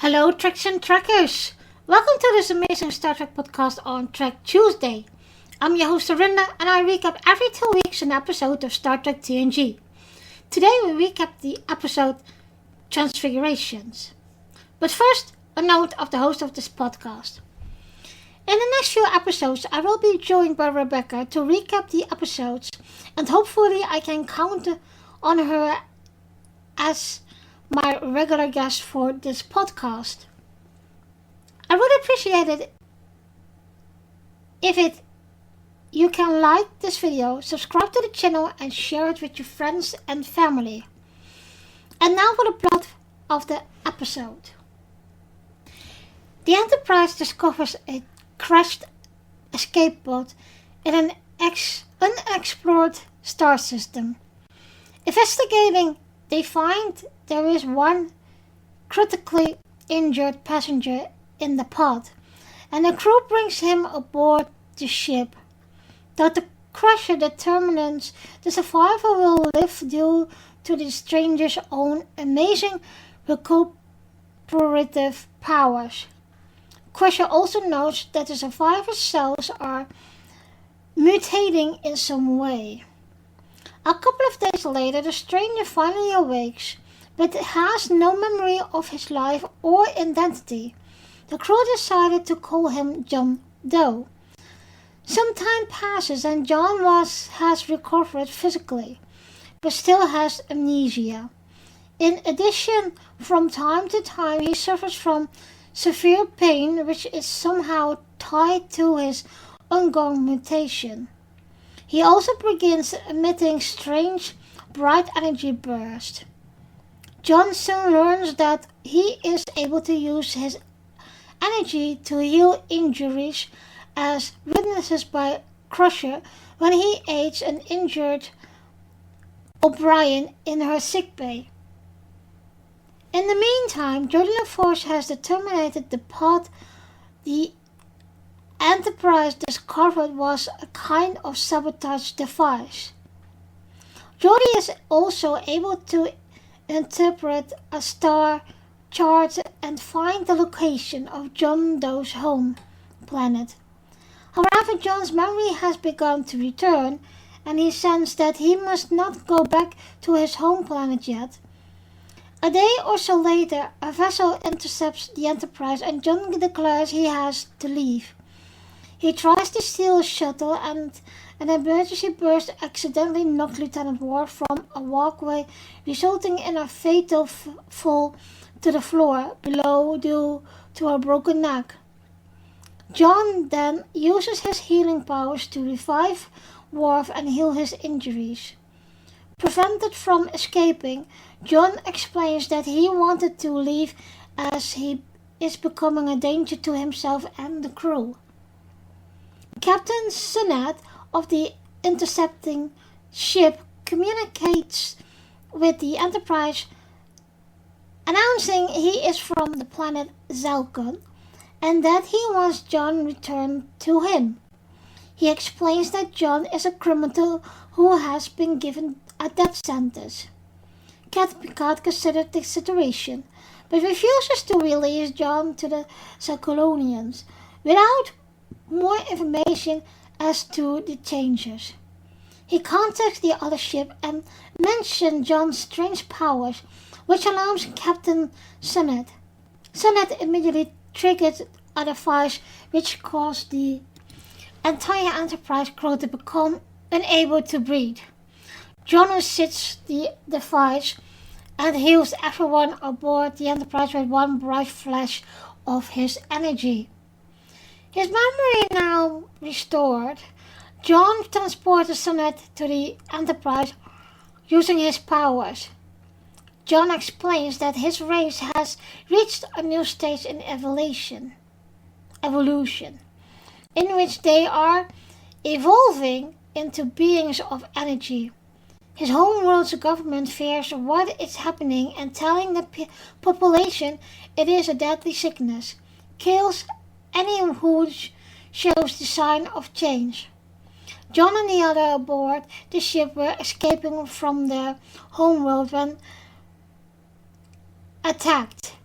Hello, Treks and Trekkers! Welcome to this amazing Star Trek podcast on Trek Tuesday. I'm your host, Arinda, and I recap every 2 weeks an episode of Star Trek TNG. Today we recap the episode Transfigurations. But first, a note of the host of this podcast. In the next few episodes, I will be joined by Rebecca to recap the episodes, and hopefully I can count on her as my regular guest for this podcast. I would appreciate it if you can like this video, subscribe to the channel and share it with your friends and family. And now for the plot of the episode. The Enterprise discovers a crashed escape pod in an unexplored star system. Investigating, they find there is one critically injured passenger in the pod, and the crew brings him aboard the ship. Though the crusher determines the survivor will live due to the stranger's own amazing recuperative powers. Crusher also notes that the survivor's cells are mutating in some way. A couple of days later, the stranger finally awakes, but has no memory of his life or identity. The crew decided to call him John Doe. Some time passes and John has recovered physically, but still has amnesia. In addition, from time to time he suffers from severe pain, which is somehow tied to his ongoing mutation. He also begins emitting strange, bright energy bursts. John soon learns that he is able to use his energy to heal injuries, as witnessed by Crusher when he aids an injured O'Brien in her sickbay. In the meantime, Jodie LaForge has determined the pod the Enterprise discovered was a kind of sabotage device. Jodie is also able to interpret a star chart and find the location of John Doe's home planet. However, John's memory has begun to return, and he sensed that he must not go back to his home planet yet. A day or so later, a vessel intercepts the Enterprise and John declares he has to leave. He tries to steal a shuttle, and an emergency burst accidentally knocks Lieutenant Worf from a walkway, resulting in a fatal fall to the floor below due to a broken neck. John then uses his healing powers to revive Worf and heal his injuries. Prevented from escaping, John explains that he wanted to leave as he is becoming a danger to himself and the crew. Captain Sunat of the intercepting ship communicates with the Enterprise, announcing he is from the planet Zalcon and that he wants John returned to him. He explains that John is a criminal who has been given a death sentence. Captain Picard considers the situation, but refuses to release John to the Zalconians without more information as to the changes. He contacts the other ship and mentions John's strange powers, which alarms Captain Sunat. Sunat immediately triggers a device which caused the entire Enterprise crew to become unable to breathe. John resits the device and heals everyone aboard the Enterprise with one bright flash of his energy. His memory now restored, John transported Sunat to the Enterprise using his powers. John explains that his race has reached a new stage in evolution, in which they are evolving into beings of energy. His homeworld's government fears what is happening and telling the population it is a deadly sickness, kills anyone who shows the sign of change. John and the other aboard the ship were escaping from their homeworld when attacked.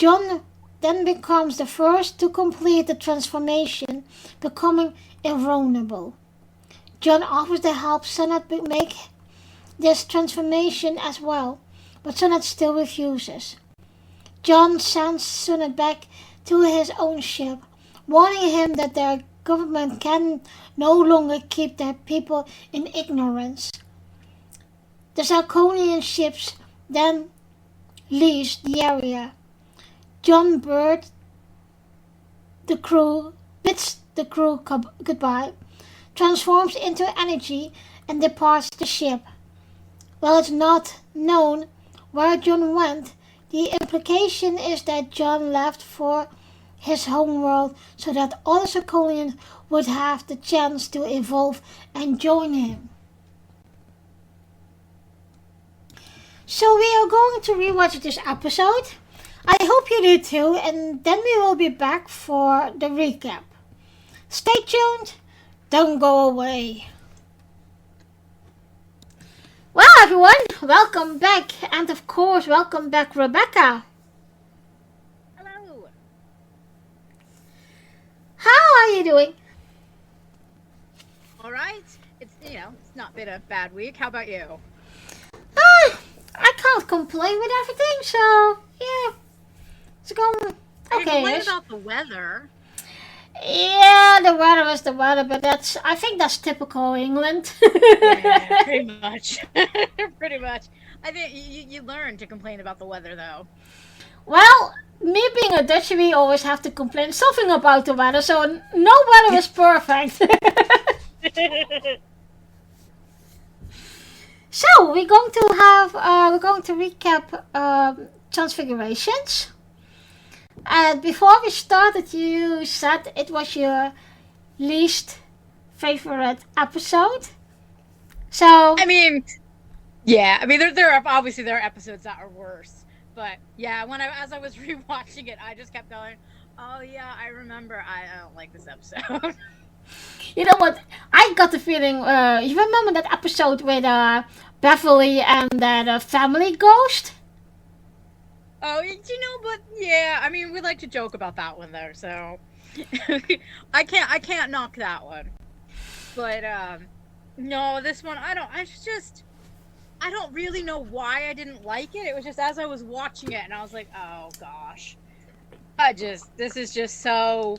John then becomes the first to complete the transformation, becoming invulnerable. John offers to help Sonnet make this transformation as well, but Sonnet still refuses. John sends Sonnet back to his own ship, warning him that their government can no longer keep their people in ignorance. The Zalconian ships then leaves the area. John bids the crew goodbye, transforms into energy, and departs the ship. While it's not known where John went, the implication is that John left for his homeworld so that other Zalconians would have the chance to evolve and join him. So we are going to rewatch this episode. I hope you do too, and then we will be back for the recap. Stay tuned, don't go away. Well everyone, welcome back, and of course welcome back Rebecca. Hello. How are you doing? All right. It's not been a bad week. How about you? I can't complain with everything, so yeah, it's going okay. What about the weather? Yeah, the weather is the weather, but I think that's typical England. Yeah, pretty much. Pretty much. I think you learn to complain about the weather, though. Well, me being a Dutchie, we always have to complain something about the weather, so no weather is perfect. So we're going to recap Transfigurations. And before we started, you said it was your least favorite episode. So I mean, yeah. I mean, there are obviously episodes that are worse, but yeah. As I was rewatching it, I just kept going, "Oh yeah, I remember. I don't like this episode." You know what? I got the feeling. You remember that episode with Beverly and that family ghost? Oh, but yeah. I mean, we like to joke about that one though, so I can't knock that one. But no, this one I don't really know why I didn't like it. It was just as I was watching it, and I was like, oh gosh, this is just so.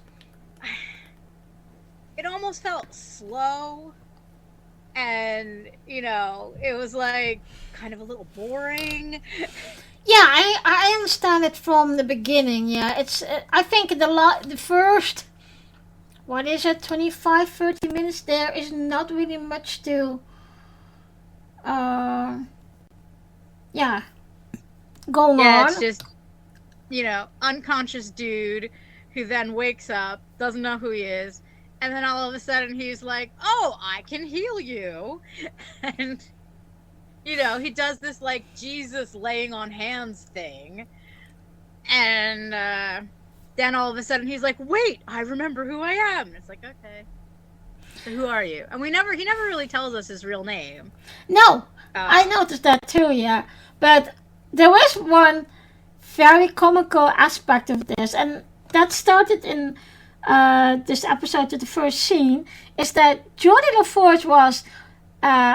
It almost felt slow, and it was like kind of a little boring. Yeah, I understand it from the beginning. Yeah, it's I think the first, what is it, 25-30 minutes, there is not really much to going on. Yeah, it's just unconscious dude who then wakes up, doesn't know who he is, and then all of a sudden he's like, oh, I can heal you. And he does this like Jesus laying on hands thing, and then all of a sudden he's like, wait, I remember who I am. And it's like, okay, so who are you? And he never really tells us his real name. No, I noticed that too. Yeah, but there was one very comical aspect of this, and that started in this episode with the first scene, is that Geordie LaForge was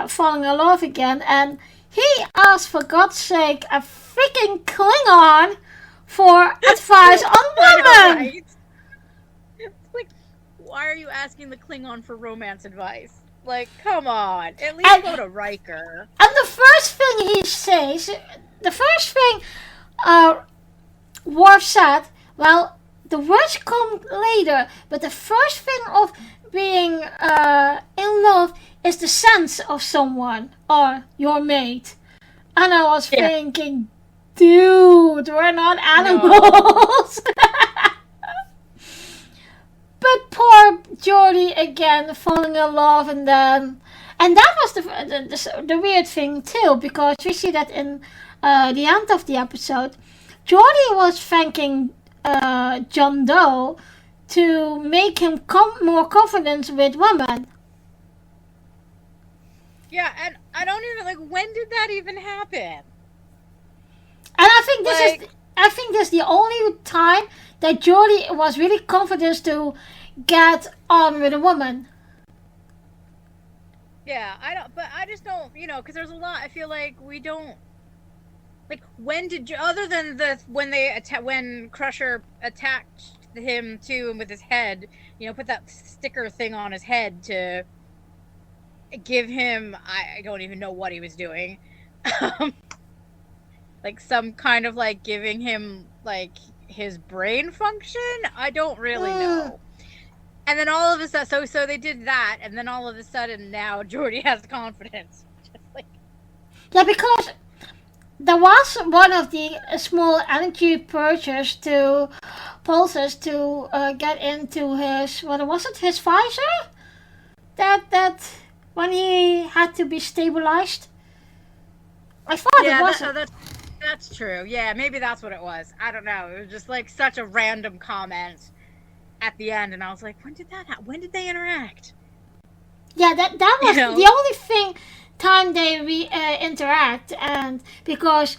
falling in love again, and he asked, for God's sake, a freaking Klingon for advice on women. Right. It's like, why are you asking the Klingon for romance advice? Like, come on, at least go to Riker. And the first thing he says, Worf said, well, the words come later, but the first thing of being in love is the sense of someone or your mate. And I was thinking, dude, we're not animals. No. But poor Geordie again falling in love, and that was the weird thing too, because we see that in the end of the episode, Geordie was thanking John Doe to make him more confident with women. Yeah, and I don't even, when did that even happen? And I think I think that's the only time that Geordie was really confident to get on with a woman. Yeah, I just don't, because there's a lot, I feel like we don't, like, when did you, other than when Crusher attacked him too, and with his head, put that sticker thing on his head to give him, I don't even know what he was doing, like some kind of like giving him like his brain function. I don't really know. And then all of a sudden, so they did that, and then all of a sudden now Geordie has confidence. Just like, yeah, because there was one of the small energy pulses to get into his, what was it, his visor? That when he had to be stabilized. I thought it was. That's true. Yeah, maybe that's what it was. I don't know. It was just like such a random comment at the end, and I was like, when did that happen? When did they interact? Yeah, that was the only time they interact, and because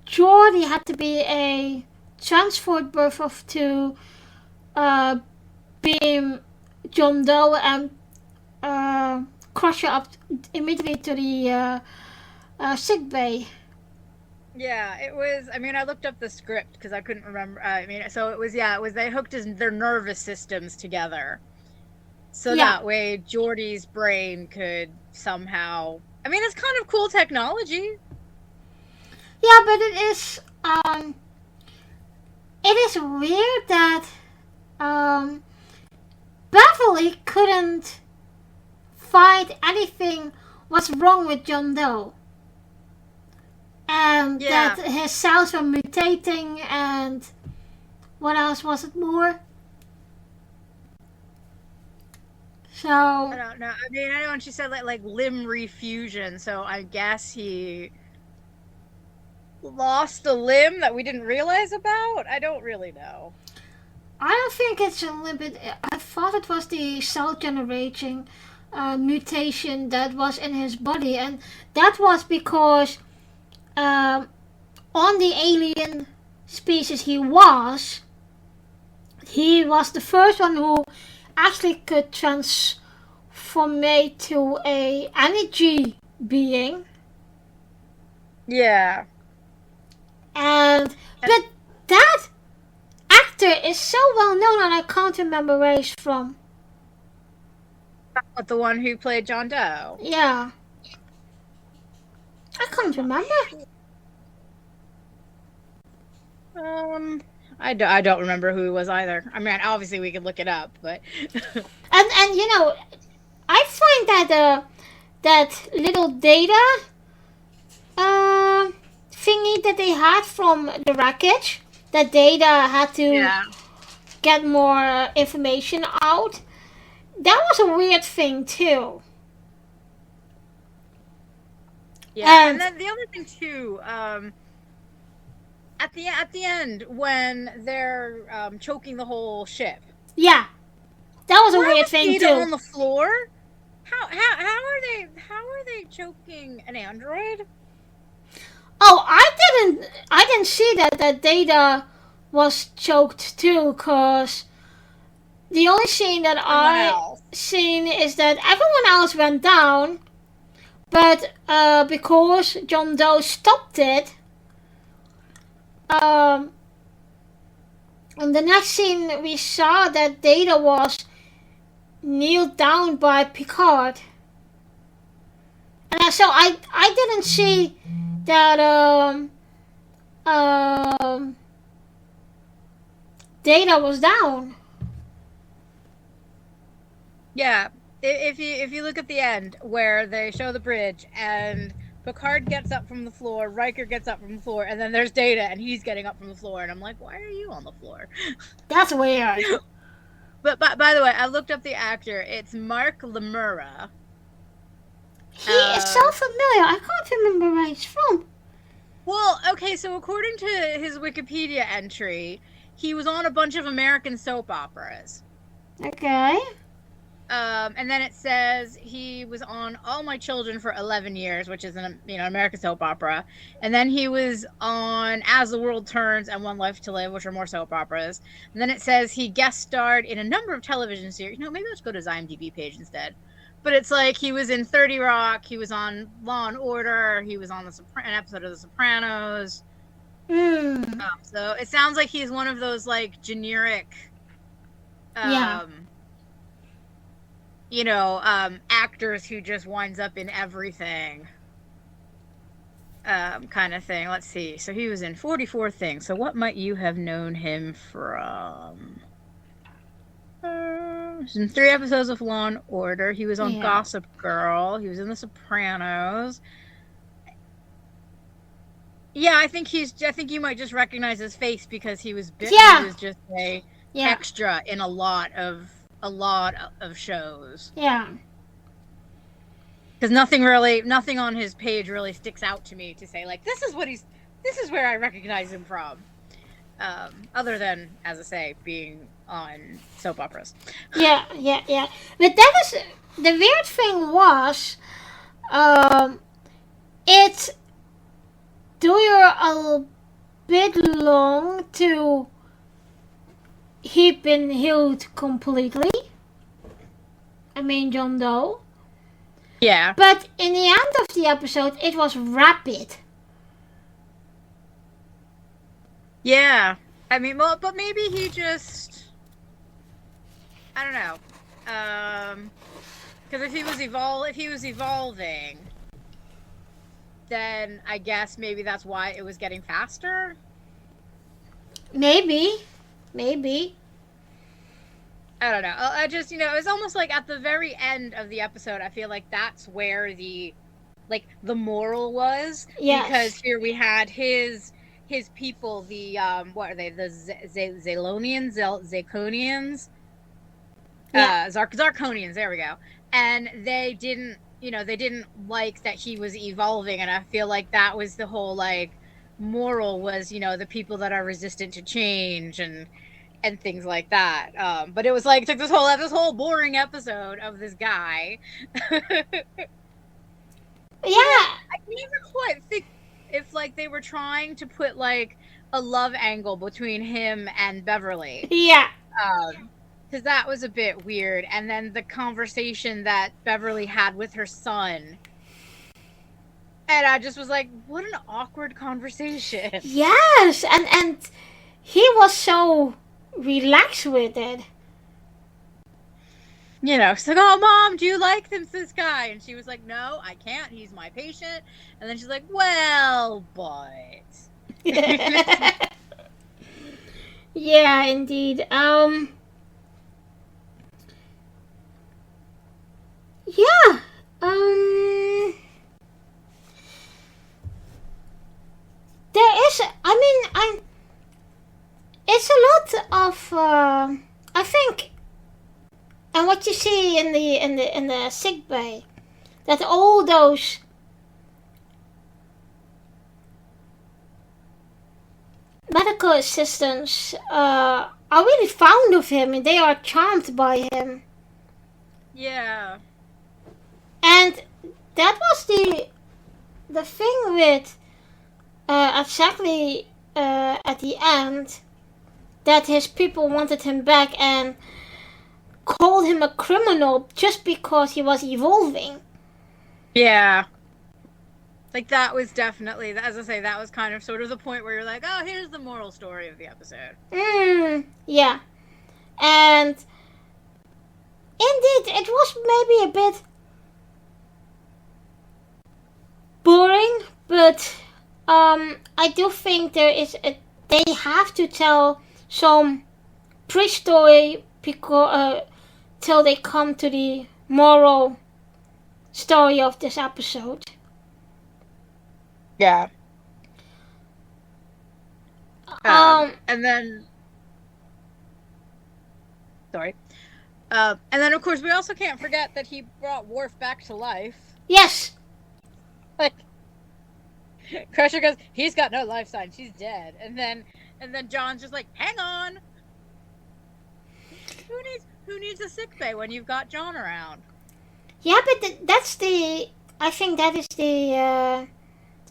Geordie had to be a transport berth to beam John Doe and Crusher up immediately to the sick bay. Yeah, it was. I mean, I looked up the script because I couldn't remember. So it was. They hooked their nervous systems together, so that way Geordie's brain could somehow. I mean, it's kind of cool technology. Yeah, but it is weird that Beverly couldn't find anything what's wrong with John Doe. And that his cells were mutating, and what else was it more? So I don't know. I mean, I know when she said like limb refusion, so I guess he lost a limb that we didn't realize about. I don't really know. I don't think it's a limb. I thought it was the cell generating mutation that was in his body, and that was because on the alien species he was the first one who actually could transform to a energy being. Yeah. But that actor is so well known, and I can't remember where he's from. The one who played John Doe. Yeah. I can't remember. I don't remember who he was either. I mean, obviously we could look it up, but and I find that that little data thingy that they had from the wreckage, that Data had to get more information out. That was a weird thing too. Yeah, and then the other thing too, at the end when they're choking the whole ship. Yeah, that was a weird thing too. On the floor. How are they choking an android? Oh, I didn't see that Data was choked too, cause the only scene that I seen is that everyone else went down, but because John Doe stopped it, in the next scene we saw that Data was kneeled down by Picard, and so I didn't see that Data was down. Yeah, if you look at the end where they show the bridge and Picard gets up from the floor, Riker gets up from the floor, and then there's Data and he's getting up from the floor, and I'm like, why are you on the floor? That's weird. But by the way, I looked up the actor. It's Mark Lamura. He is so familiar. I can't remember where he's from. Well, okay, so according to his Wikipedia entry, he was on a bunch of American soap operas. Okay. And then it says he was on All My Children for 11 years, which is an American soap opera. And then he was on As the World Turns and One Life to Live, which are more soap operas. And then it says he guest starred in a number of television series. Maybe let's go to his IMDb page instead. But it's like he was in 30 Rock, he was on Law and Order, he was on an episode of The Sopranos. So it sounds like he's one of those like generic actors who just winds up in everything, kind of thing. Let's see. So he was in 44 things. So what might you have known him from? He was in 3 episodes of Law and Order. He was on Gossip Girl. He was in The Sopranos. Yeah, I think you might just recognize his face because he was he was just a extra in a lot of shows. Yeah. Because nothing on his page really sticks out to me to say like this is where I recognize him from. Other than, as I say, being on soap operas. Yeah. But that was the weird thing was, it took a bit long to he'd been healed completely. I mean, John Doe. Yeah. But in the end of the episode, it was rapid. Yeah. I mean, well, but maybe he just... I don't know. Because if he was evolving, then I guess maybe that's why it was getting faster? Maybe. I don't know. I just, it was almost like at the very end of the episode, I feel like that's where the moral was. Yes. Because here we had his people, the, what are they? The Zalonians? Zaconians? Yeah. Zarkonians, there we go. And they didn't like that he was evolving, and I feel like that was the whole, moral was, the people that are resistant to change and things like that. But it was like took this whole boring episode of this guy. Yeah. I never quite think if they were trying to put a love angle between him and Beverly. Yeah. Because that was a bit weird. And then the conversation that Beverly had with her son. And I just was like, what an awkward conversation. Yes, and he was so relaxed with it. She's like, oh, Mom, do you like this guy? And she was like, no, I can't. He's my patient. And then she's like, well, but. Yeah, indeed. Yeah. There is, it's a lot of, I think, and what you see in the sick bay, that all those medical assistants are really fond of him, and they are charmed by him. Yeah. And that was the thing with exactly at the end, that his people wanted him back and called him a criminal just because he was evolving. Yeah. That was definitely, as I say, that was kind of sort of the point where you're like, oh, here's the moral story of the episode. Yeah. And indeed, it was maybe a bit boring, but I do think they have to tell some pre-story till they come to the moral story of this episode. Yeah. And then of course we also can't forget that he brought Worf back to life. Yes. Crusher goes, he's got no life sign, she's dead. And then John's just like, hang on. Who needs a sick bay when you've got John around? Yeah, but that's the... I think that is the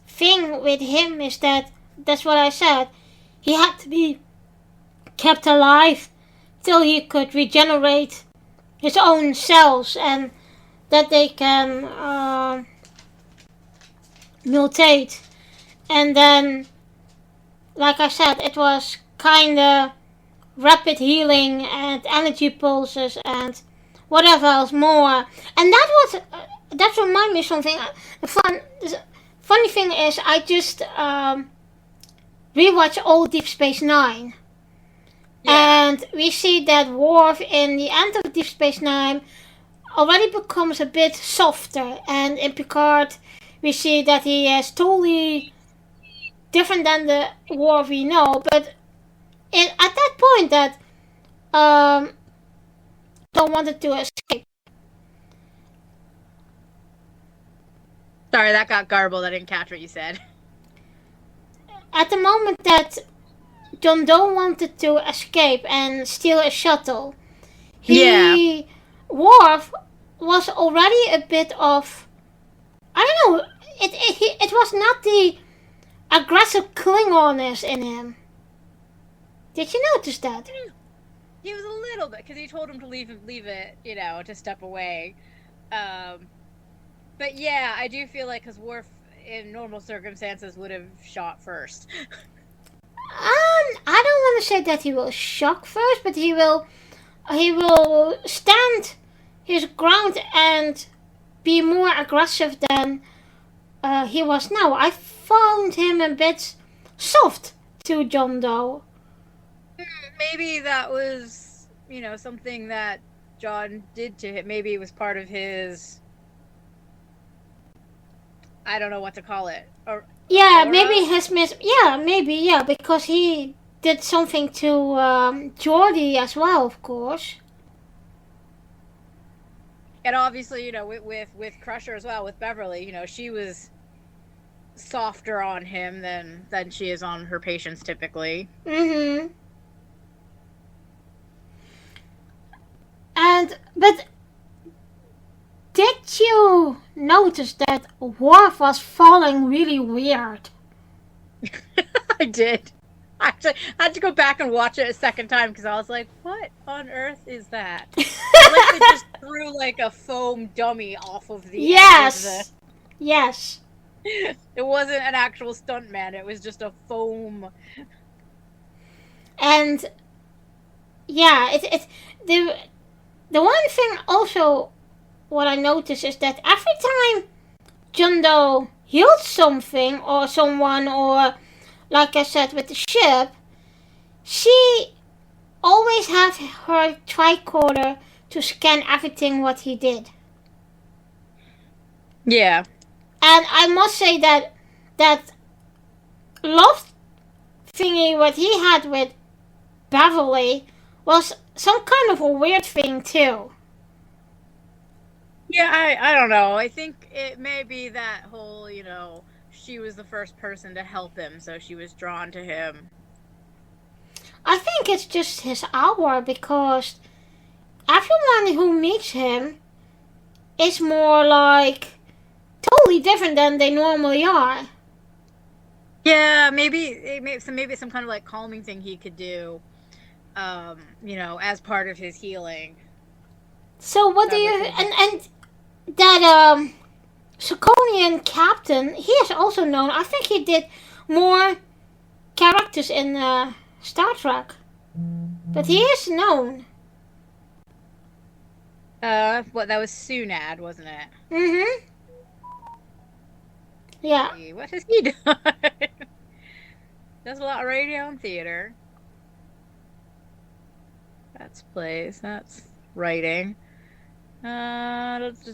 thing with him, is that's what I said. He had to be kept alive till he could regenerate his own cells, and that they can mutate. And then, like I said, it was kinda rapid healing and energy pulses and whatever else more. And that reminded me of something. The funny thing is, I just rewatched old Deep Space Nine. Yeah. And we see that Worf in the end of Deep Space Nine already becomes a bit softer. And in Picard, we see that he is totally different than the Worf we know. But at that point, that John wanted to escape. Sorry, that got garbled. I didn't catch what you said. At the moment that John Doe wanted to escape and steal a shuttle, Worf was already a bit of, I don't know, it was not the aggressive Klingoness in him. Did you notice that? He was a little bit, because he told him to leave it, to step away. But yeah, I do feel like, because Worf in normal circumstances would have shot first. I don't want to say that he will shock first, but he will stand his ground and be more aggressive than he was now. I found him a bit soft to John Doe. Maybe that was, something that John did to him. Maybe it was part of his, I don't know what to call it. Yeah, maybe because he did something to Geordi as well, of course. And obviously, with Crusher as well, with Beverly, she was softer on him than she is on her patients typically. Mm-hmm. But did you notice that Worf was falling really weird? I did. Actually, I had to go back and watch it a second time because I was like, what on earth is that? Like they just threw like a foam dummy off of the Yes. Yes. It wasn't an actual stuntman, it was just a foam. And yeah, the one thing also what I noticed is that every time John Doe healed something or someone, or like I said with the ship, she always had her tricorder to scan everything what he did. Yeah. And I must say that love thingy what he had with Beverly was some kind of a weird thing too. Yeah, I don't know. I think it may be that whole, she was the first person to help him, so she was drawn to him. I think it's just his aura, because everyone who meets him is more like totally different than they normally are. Yeah, maybe some kind of like calming thing he could do, as part of his healing. So what do you and that Sarkonian captain? He is also known. I think he did more characters in Star Trek, but he is known. That was Sunad, wasn't it? Mm-hmm. Yeah. What has he done? Does a lot of radio and theater. That's plays. That's writing. That's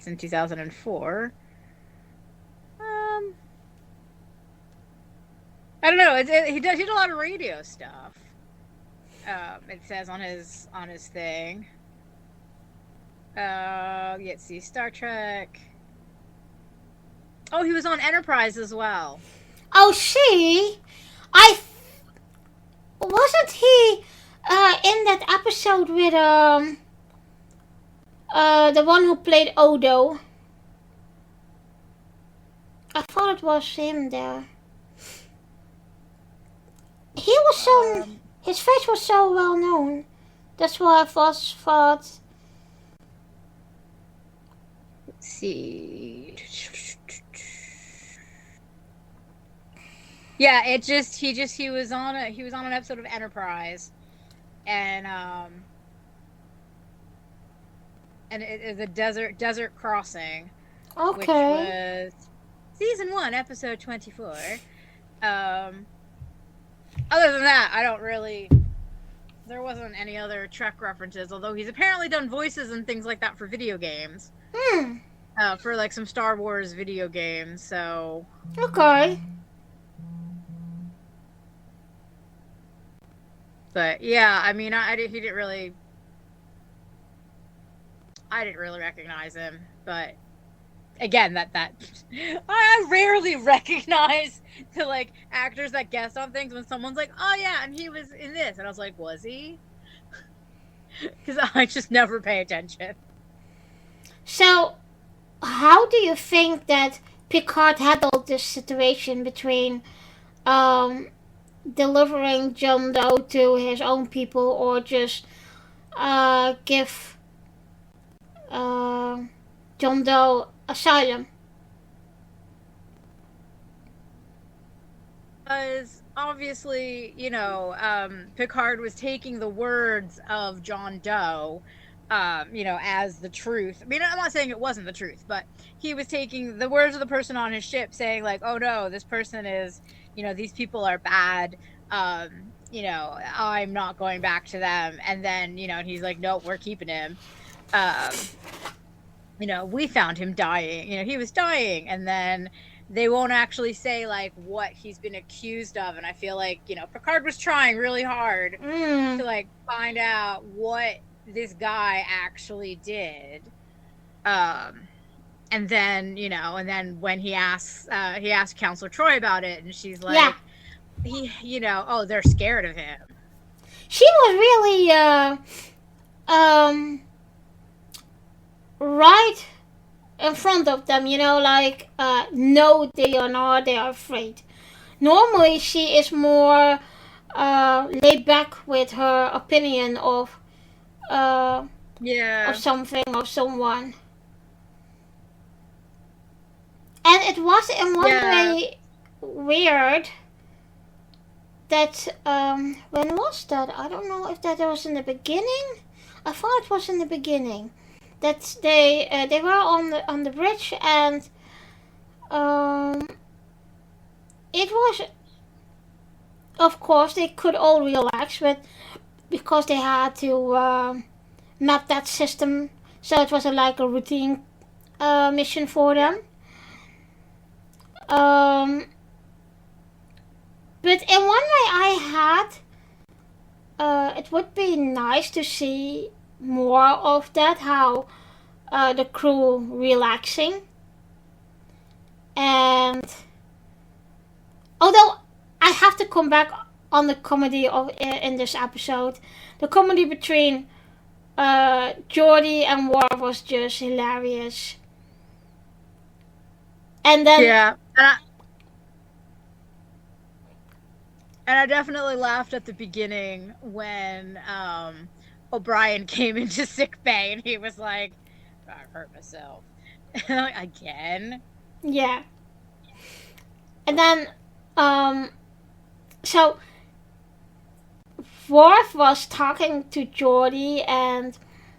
in 2004. I don't know. He did a lot of radio stuff. It says on his thing. Let's see, Star Trek. Oh, he was on Enterprise as well. Oh, see, wasn't he in that episode with the one who played Odo? I thought it was him there. He was so... his face was so well known. That's why I thought... Let's see. Yeah, he was on an episode of Enterprise, and the Desert Crossing, Okay. which was season 1, episode 24. Other than that, I don't really. There wasn't any other Trek references, although he's apparently done voices and things like that for video games. For like some Star Wars video games, so. Okay. But yeah, I mean, I didn't really recognize him. But again, that I rarely recognize the like actors that guest on things when someone's like, oh yeah, and he was in this, and I was like, was he? Because I just never pay attention. So, how do you think that Picard handled this situation between delivering John Doe to his own people, or just give John Doe asylum? Because obviously, Picard was taking the words of John Doe, as the truth. I mean, I'm not saying it wasn't the truth, but he was taking the words of the person on his ship saying like, oh no, this person is, these people are bad. I'm not going back to them. And then, he's like, nope, we're keeping him. We found him dying. He was dying. And then they won't actually say like what he's been accused of. And I feel like, Picard was trying really hard to like find out what this guy actually did. And then, when he asked Counselor Troy about it, and she's like, yeah. They're scared of him. She was really right in front of them, no, they are not, they are afraid. Normally she is more laid back with her opinion of something or someone. And it was in one way weird that, when was that? I don't know if that was in the beginning. I thought it was in the beginning. That they were on the bridge, and it was, of course, they could all relax, but because they had to map that system, so it was like a routine mission for them. But in one way I had, it would be nice to see more of that, how the crew relaxing. And although I have to come back on the comedy of in this episode, the comedy between Geordi and Worf was just hilarious. And then and I definitely laughed at the beginning when O'Brien came into sick bay and he was like, I've hurt myself. Again? Yeah. And then, so Worf was talking to Geordi, and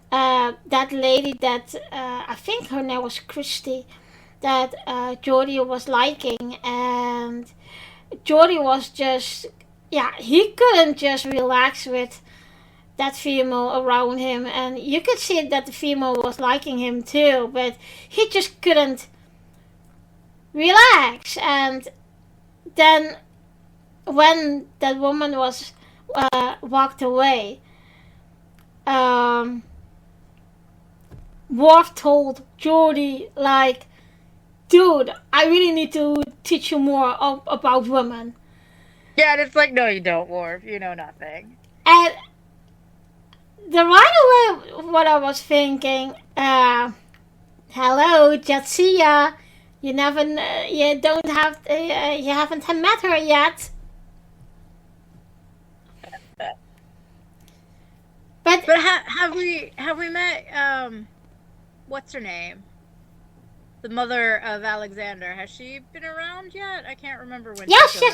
that lady that, I think her name was Christy, that Geordi was liking, and Geordi was just, he couldn't just relax with that female around him, and you could see that the female was liking him too, but he just couldn't relax. And then when that woman was walked away, Worf told Geordi, like, dude, I really need to teach you more about women. Yeah, and it's like, no, you don't, Worf. You know nothing. And the right away, what I was thinking, hello, Jadzia. You never, you don't have, you haven't met her yet. But have we met what's her name? The mother of Alexander. Has she been around yet? I can't remember when. Yes. Okay.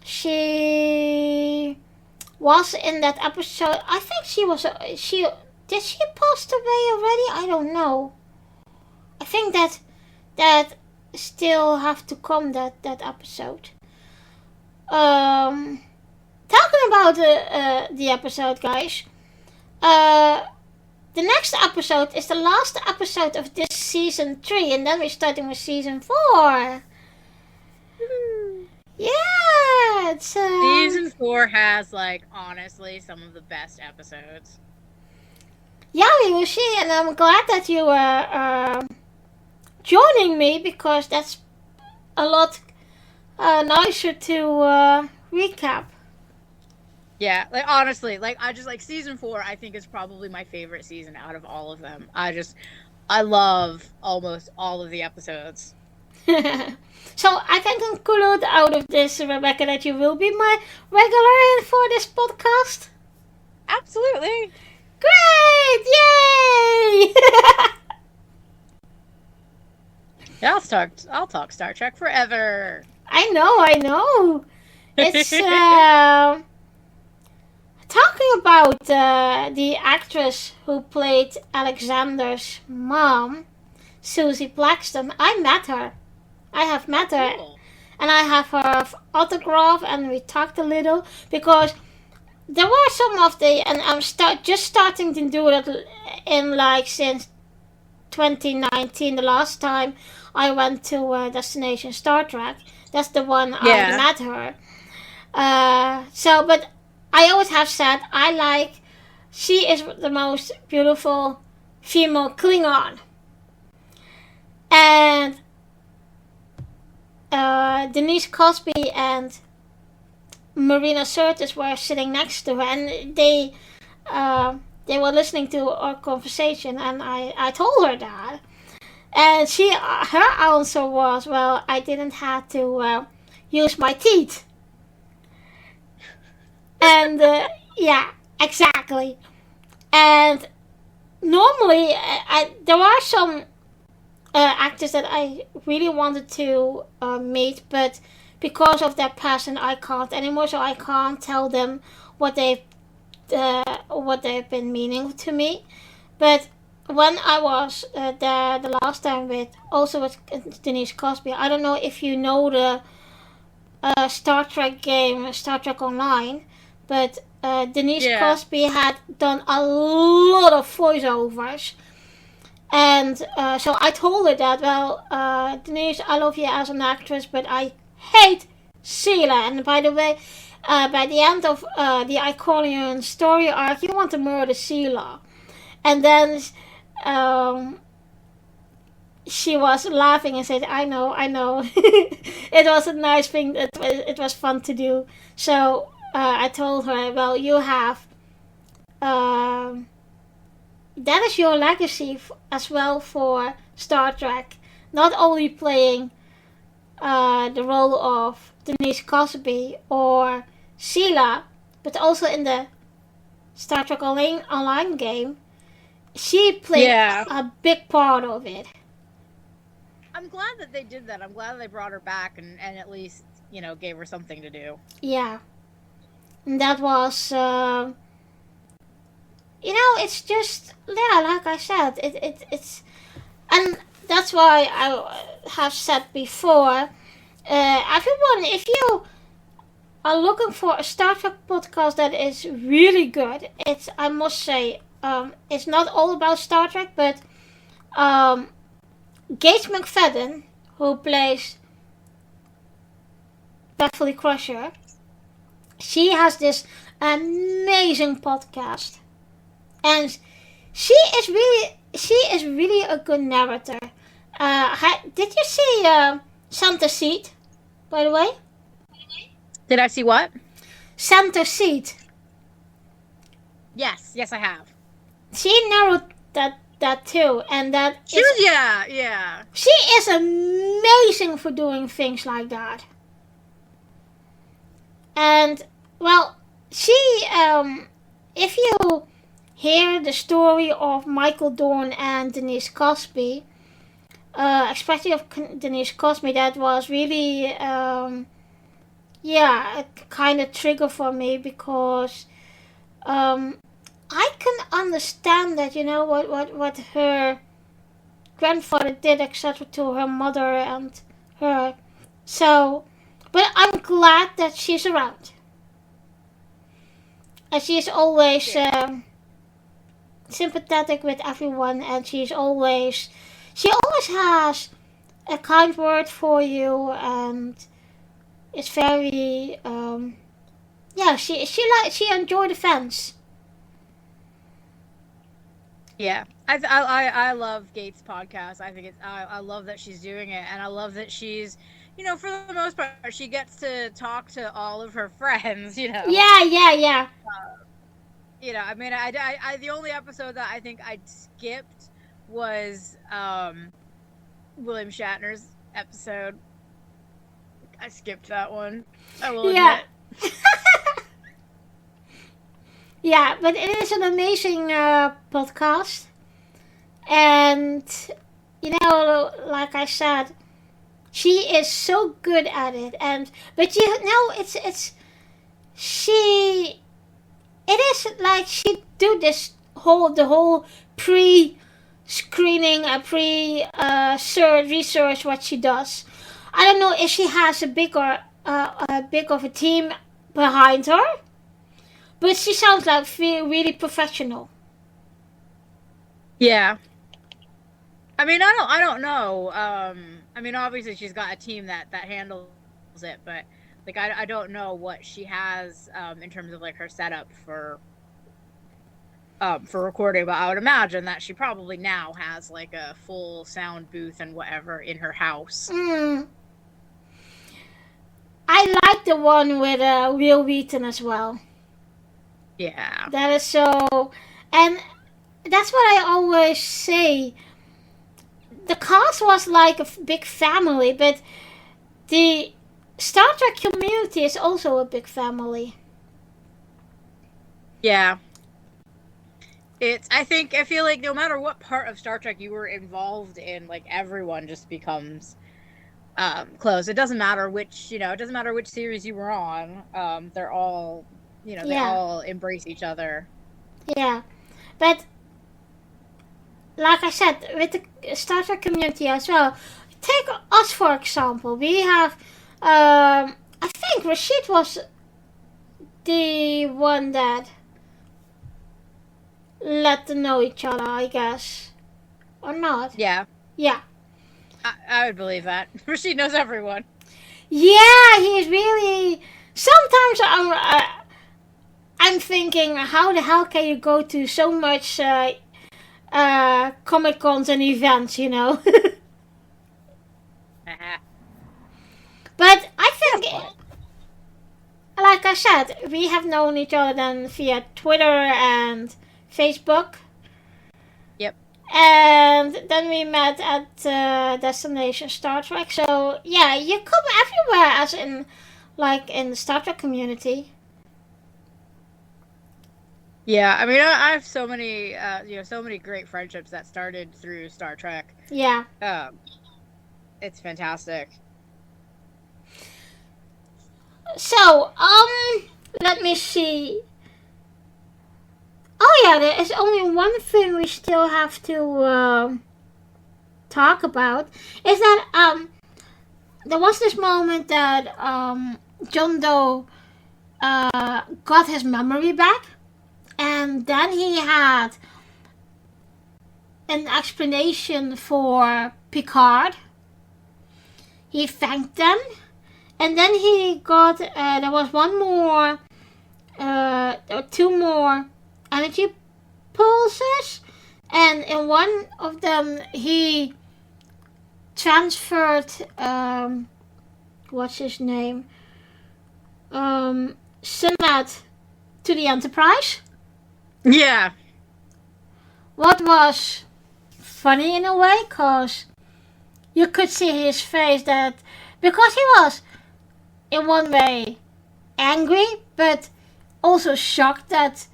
She was in that episode. I think she did she pass away already? I don't know. I think that still have to come that episode. Talking about the episode, guys. The next episode is the last episode of this season 3, and then we're starting with season 4. Yeah, it's season 4 has, like, honestly some of the best episodes. Yeah, we will see, and I'm glad that you are joining me, because that's a lot nicer to recap. Yeah, like, honestly, like, I just, like, season 4, I think, is probably my favorite season out of all of them. I love almost all of the episodes. So I can conclude out of this, Rebecca, that you will be my regular for this podcast? Absolutely. Great! Yay! Yeah, I'll talk Star Trek forever. I know. It's talking about the actress who played Alexander's mom, Susie Blackstone. I have met her, Cool. and I have her autograph, and we talked a little, because there were some of the, and I'm just starting to do that in, like, since 2019, the last time I went to Destination Star Trek. That's the one I met her. But I always have said she is the most beautiful female Klingon. And Denise Crosby and Marina Sirtis were sitting next to her, and they were listening to our conversation, and I told her that. And her answer was, well, I didn't have to use my teeth. And yeah, exactly. And normally, there are some actors that I really wanted to meet, but because of their passion, I can't anymore. So I can't tell them what they've been meaning to me. But when I was there the last time with Denise Crosby, I don't know if you know the Star Trek game, Star Trek Online, but Denise Crosby had done a lot of voiceovers. And so I told her that, well, Denise, I love you as an actress, but I hate Sheila. And by the way, by the end of the Iconian story arc, you want to murder Sheila. And then she was laughing and said, I know. It was a nice thing. It was fun to do. So I told her, well, you have... that is your legacy as well for Star Trek. Not only playing the role of Denise Crosby or Sheila, but also in the Star Trek Online game, she played a big part of it. I'm glad that they did that. I'm glad they brought her back and at least, gave her something to do. Yeah. And that was... it's just, like I said, it's, and that's why I have said before, everyone, if you are looking for a Star Trek podcast that is really good, I must say, it's not all about Star Trek, but Gage McFadden, who plays Beverly Crusher, she has this amazing podcast. And she is really a good narrator. Did you see Center seat, by the way. Did I see what? Center seat. Yes, I have. She narrowed that too, and Yeah. She is amazing for doing things like that. And well, she if you hear the story of Michael Dorn and Denise Cosby, especially of Denise Cosby, that was really a kind of trigger for me, because I can understand that, what her grandfather did, etc., to her mother and her. So, but I'm glad that she's around. And she's always sympathetic with everyone, and she always has a kind word for you, and it's very she enjoyed the fans. Yeah, I love Gates' podcast. I think I love that she's doing it, and I love that she's, for the most part, she gets to talk to all of her friends. Yeah. I mean, I the only episode that I think I skipped was William Shatner's episode. I skipped that one. I will admit. Yeah, but it is an amazing podcast, and like I said, she is so good at it. But it is like she do this the whole pre-screening, research what she does. I don't know if she has a big of a team behind her. But she sounds like really professional. Yeah. I mean, I don't know. I mean, obviously she's got a team that handles it, but like I don't know what she has in terms of like her setup for recording. But I would imagine that she probably now has like a full sound booth and whatever in her house. I like the one with Will Wheaton as well. Yeah. That is so... And that's what I always say. The cast was like a big family, but the Star Trek community is also a big family. Yeah. I feel like no matter what part of Star Trek you were involved in, like everyone just becomes close. It doesn't matter which series you were on. They're all... they all embrace each other. Yeah. But, like I said, with the Star Trek community as well, take us for example. We have, I think Rashid was the one that let them know each other, I guess. Or not? Yeah. Yeah. I would believe that. Rashid knows everyone. Yeah, he's really... Sometimes I'm thinking, how the hell can you go to so much Comic Cons and events, But I think, like I said, we have known each other then via Twitter and Facebook. Yep. And then we met at Destination Star Trek. So yeah, you come everywhere, as in the Star Trek community. Yeah, I mean, I have so many, so many great friendships that started through Star Trek. Yeah. It's fantastic. So, let me see. Oh yeah, there is only one thing we still have to talk about. Is that there was this moment that John Doe got his memory back. And then he had an explanation for Picard. He thanked them. And then he got, there was one more, or two more energy pulses. And in one of them, he transferred, what's his name, Senate to the Enterprise. Yeah. What was funny in a way, because you could see his face that, because he was in one way angry, but also shocked that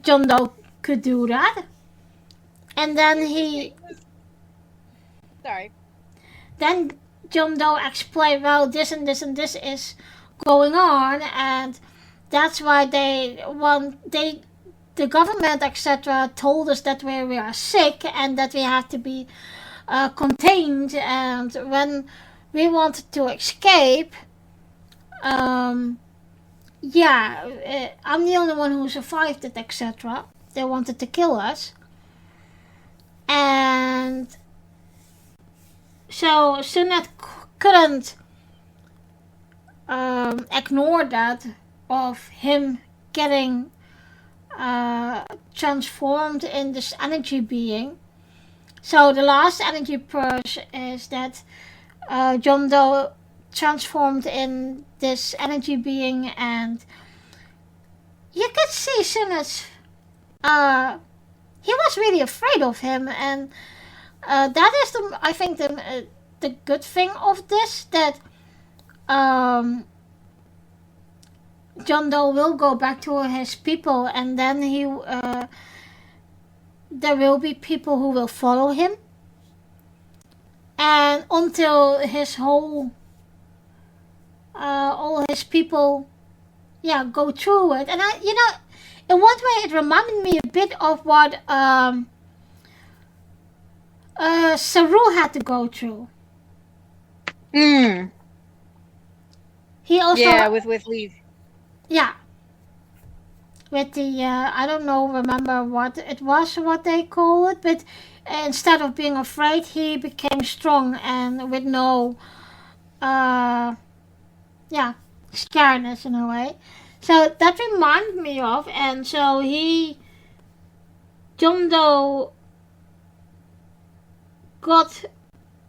John Doe could do that. And then then John Doe explained, well, this and this and this is going on, and that's why the government, etc., told us that we are sick and that we have to be contained, and when we wanted to escape, I'm the only one who survived it, etc. They wanted to kill us. And so Sunat couldn't ignore that of him getting transformed in this energy being. So the last energy purge is that John Doe transformed in this energy being, and you could see Sunat's he was really afraid of him, and that is I think the good thing of this, that John Doe will go back to his people, and then there will be people who will follow him, and until his whole all his people go through it. And in one way it reminded me a bit of what Saru had to go through. He also with Leave. Yeah. With the I don't remember what it was, what they call it, but instead of being afraid, he became strong and with no scaredness in a way. So that reminded me of, and so John Doe got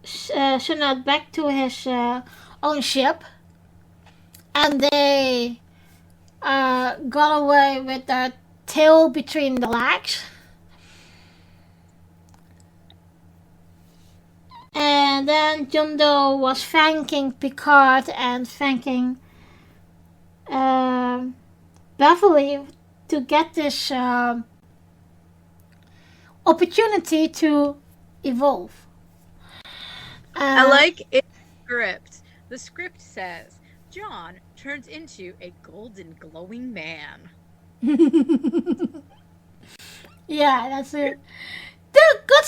Sunat back to his own ship, and they got away with their tail between the legs. And then John Doe was thanking Picard and thanking Beverly to get this opportunity to evolve. I like its script. The script says, John turns into a golden glowing man. Yeah, that's it. Good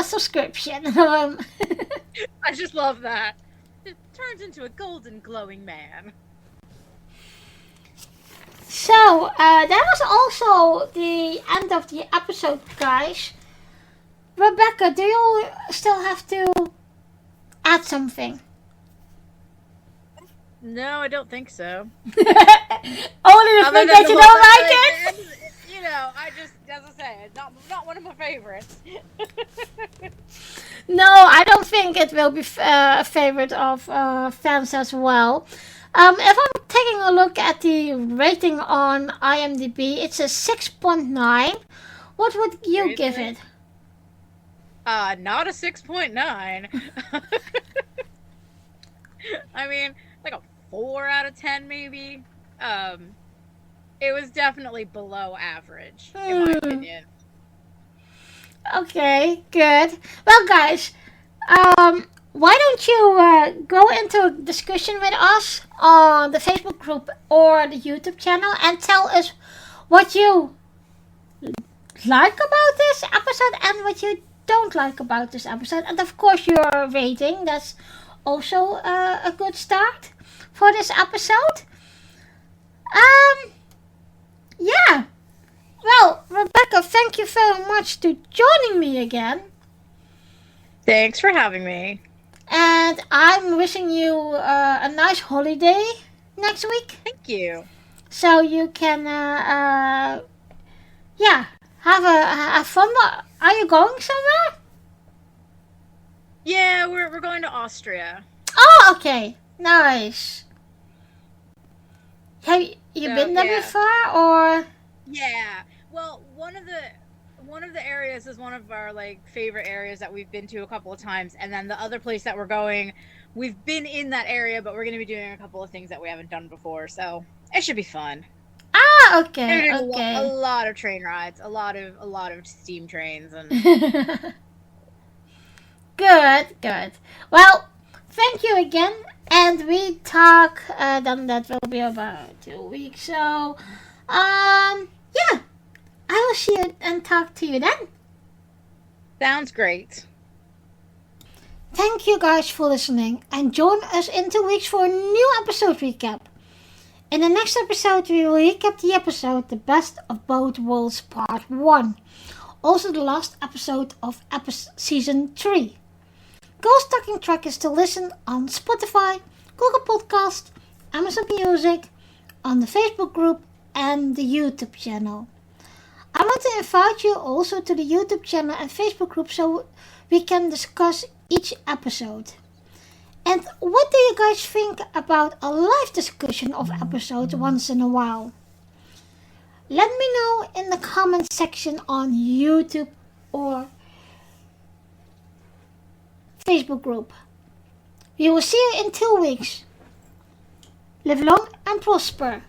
subscription. I just love that. It turns into a golden glowing man. So, that was also the end of the episode, guys. Rebecca, do you still have to add something? No, I don't think so. Only the thing that you don't like it? I just, as I say, it's not one of my favorites. No, I don't think it will be a favorite of fans as well. If I'm taking a look at the rating on IMDb, it's a 6.9. What would you give it? Not a 6.9. I mean, like a 4 out of 10 maybe. It was definitely below average, in my opinion. Okay, good. Well, guys, why don't you go into a discussion with us on the Facebook group or the YouTube channel and tell us what you like about this episode and what you don't like about this episode. And of course your rating, that's also a good start for this episode. Yeah. Well, Rebecca, thank you very much for joining me again. Thanks for having me. And I'm wishing you a nice holiday next week. Thank you. So you can, have fun. Are you going somewhere? Yeah, we're we're going to Austria. Oh, okay. Nice. Have you been there before, or? Yeah. Well, one of the areas is one of our like favorite areas that we've been to a couple of times, and then the other place that we're going, we've been in that area, but we're going to be doing a couple of things that we haven't done before, so it should be fun. Ah, okay, A okay. lot of train rides, a lot of steam trains, and Good. Well, thank you again, and we talk. Then that will be about 2 weeks. So, yeah, I will see you and talk to you then. sounds great. Thank you guys for listening, and join us in 2 weeks for a new episode recap. In the next episode, we will recap the episode The Best of Both Worlds Part 1. Also the last episode of Season 3. Ghost Talking Track is to listen on Spotify, Google Podcast, Amazon Music, on the Facebook group and the YouTube channel. I want to invite you also to the YouTube channel and Facebook group so we can discuss each episode. And what do you guys think about a live discussion of episodes once in a while? Let me know in the comment section on YouTube or Facebook group. We will see you in 2 weeks. Live long and prosper.